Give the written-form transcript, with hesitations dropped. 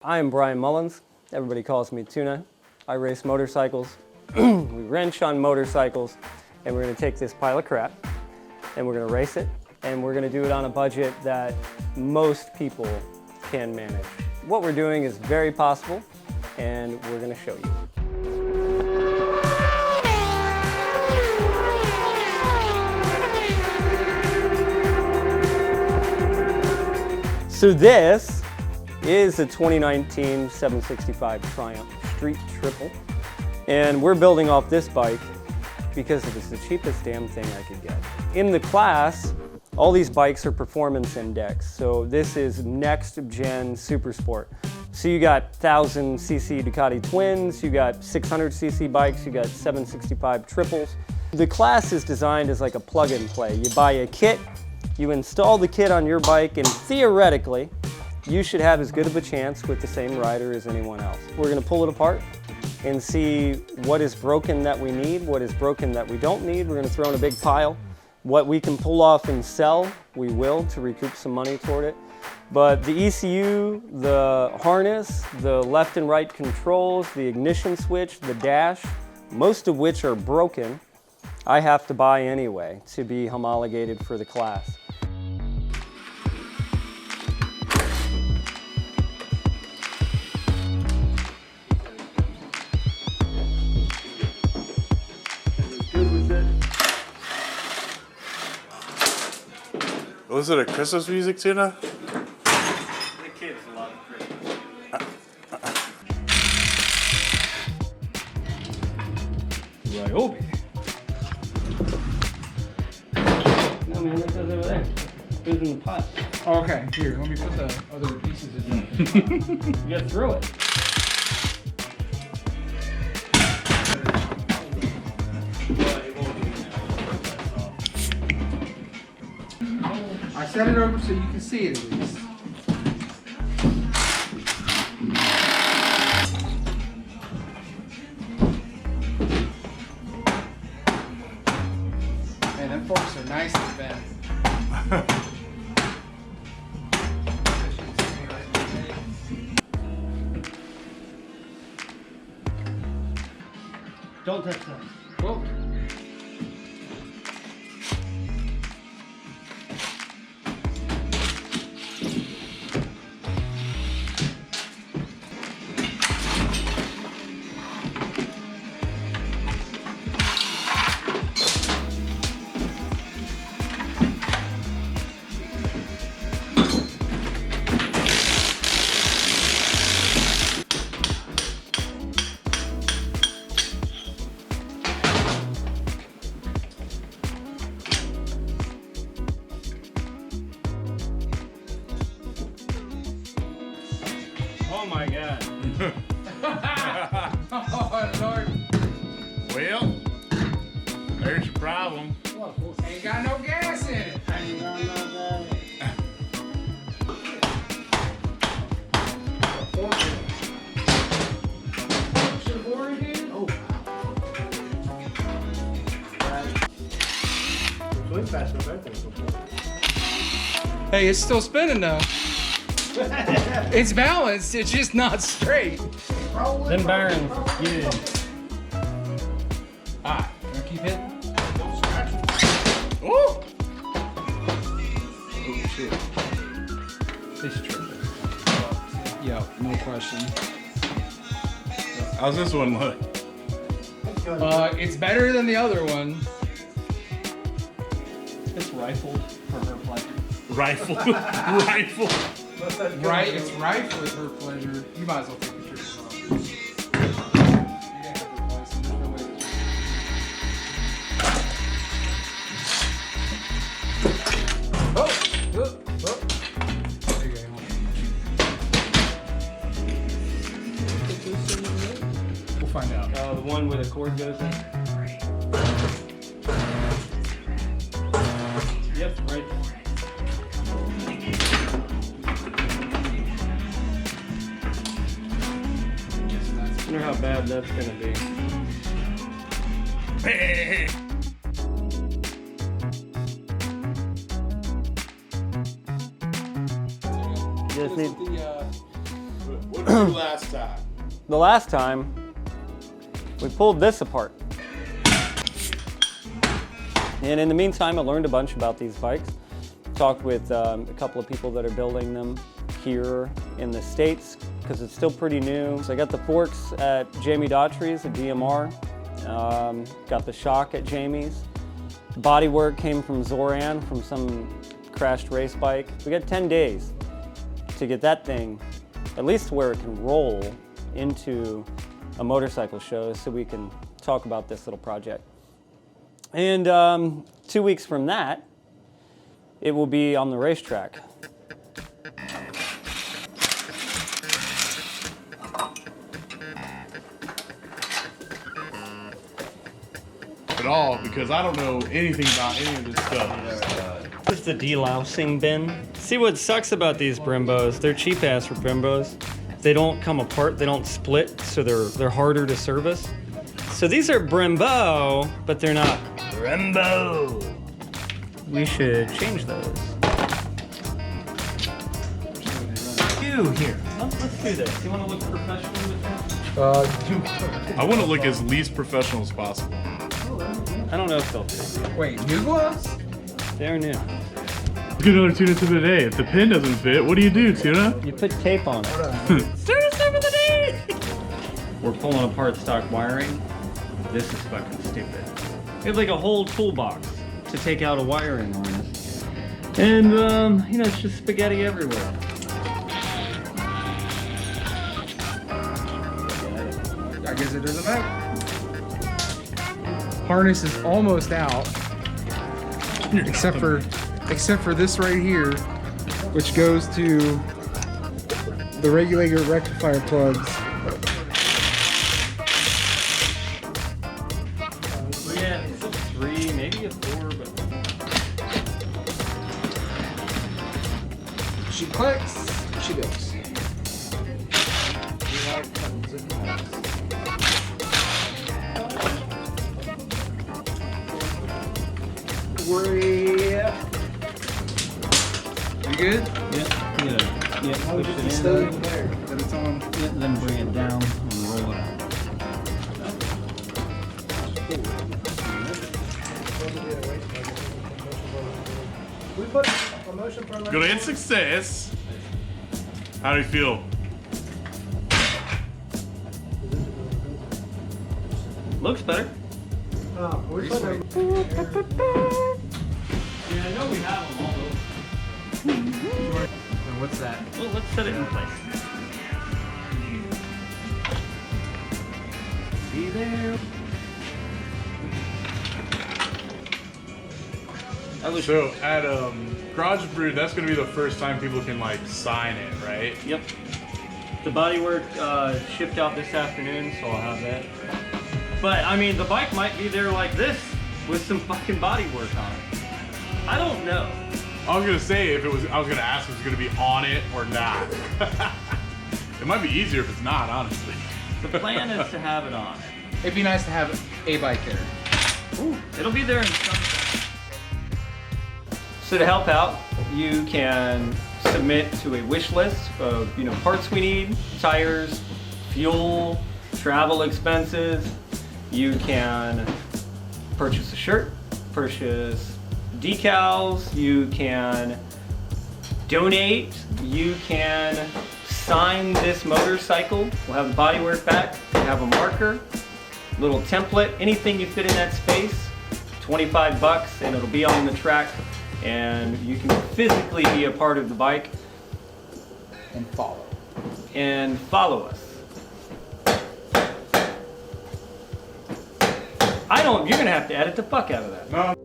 I am Brian Mullins. Everybody calls me Tuna. I race motorcycles. We wrench on motorcycles, and we're going to take this pile of crap and we're going to race it, and we're going to do it on a budget that most people can manage. What we're doing is very possible, and we're going to show you. So this is a 2019 765 Triumph Street Triple, and we're building off this bike because it was the cheapest damn thing I could get. In the class, all these bikes are performance index, so this is NextGen Supersport. So you got 1000cc Ducati twins, you got 600cc bikes, you got 765 triples. The class is designed as like a plug and play. You buy a kit, you install the kit on your bike, and theoretically, you should have as good of a chance with the same rider as anyone else. We're going to pull it apart and see what is broken that we need, what is broken that we don't need. We're going to throw in a big pile. What we can pull off and sell, we will, to recoup some money toward it. But the ECU, the harness, the left and right controls, the ignition switch, the dash, most of which are broken, I have to buy anyway to be homologated for the class. Was it a Christmas music, Tuna? The kids love Christmas. Ryobi. No man, that goes over there. It goes in the pot. Okay, here, let me put the other pieces in. You gotta throw it. I set it over so you can see it at least. Man, them forks are nice and bent. Don't touch that. Whoa. Oh my God. Oh, Lord. Well, there's your problem. Ain't got no gas in it. Hey, it's still spinning though. It's balanced, it's just not straight. Them bearings, get in. Ah, gonna keep hitting? Ooh! Oh shit. This triple. Yeah, no question. How's this one look? It's better than the other one. It's rifled for her pleasure. Rifle. Rifle. Right, it's right for her pleasure. You might as well take the triple off. You gotta have the license, there's no way to- Oh! There you go. We'll find out. The one where the cord goes in? Yep, right. I wonder how bad that's gonna be. Hey. Just need. The What did you do last time? The last time, we pulled this apart. And in the meantime, I learned a bunch about these bikes. Talked with a couple of people that are building them here in the States, because it's still pretty new. So I got the forks at Jamie Daughtry's at DMR. Got the shock at Jamie's. Bodywork came from Zoran, from some crashed race bike. We got 10 days to get that thing at least where it can roll into a motorcycle show, so we can talk about this little project. And 2 weeks from that, it will be on the racetrack. At all, because I don't know anything about any of this stuff. This is the delousing bin. See what sucks about these Brimbos? They're cheap ass for Brimbos. They don't come apart, they don't split, so they're harder to service. So these are Brembo, but they're not Brembo. We should change those. Here. Let's do this. You want to look professional with that? I want to look as least professional as possible. I don't know if they'll fit. Wait, new gloves? They're new. Look at another Tuna tip of the day. If the pin doesn't fit, what do you do, Tuna? You put tape on it. Service tip of the day! We're pulling apart stock wiring. This is fucking stupid. We have like a whole toolbox to take out a wiring harness. And, you know, it's just spaghetti everywhere. I guess it doesn't matter. Harness is almost out, except for this right here, which goes to the regulator rectifier plugs. Yeah, it's a 3, maybe a 4, but She clicks, she goes. You good? yeah. Push it in. There. That it's on. Yeah, then bring it down and roll it out. Good and success. How do you feel? Looks better. Yeah, I know we have them all those. And what's that? Well, let's set it in place. See there? So at Garage Brew, that's gonna be the first time people can like sign it, right? Yep. The bodywork shipped out this afternoon, so I'll have that. But I mean, the bike might be there like this with some fucking bodywork on it. I don't know. I was gonna say I was gonna ask if it's gonna be on it or not. It might be easier if it's not, honestly. The plan is to have it on it. It'd be nice to have a bike there. Ooh, it'll be there in some. So to help out, you can submit to a wish list of parts we need, tires, fuel, travel expenses. You can purchase a shirt, purchase decals, you can donate, you can sign this motorcycle. We'll have the bodywork back, we'll have a marker, little template, anything you fit in that space, $25, and it'll be on the track, and you can physically be a part of the bike And follow. and follow us. You're gonna have to edit the fuck out of that. No.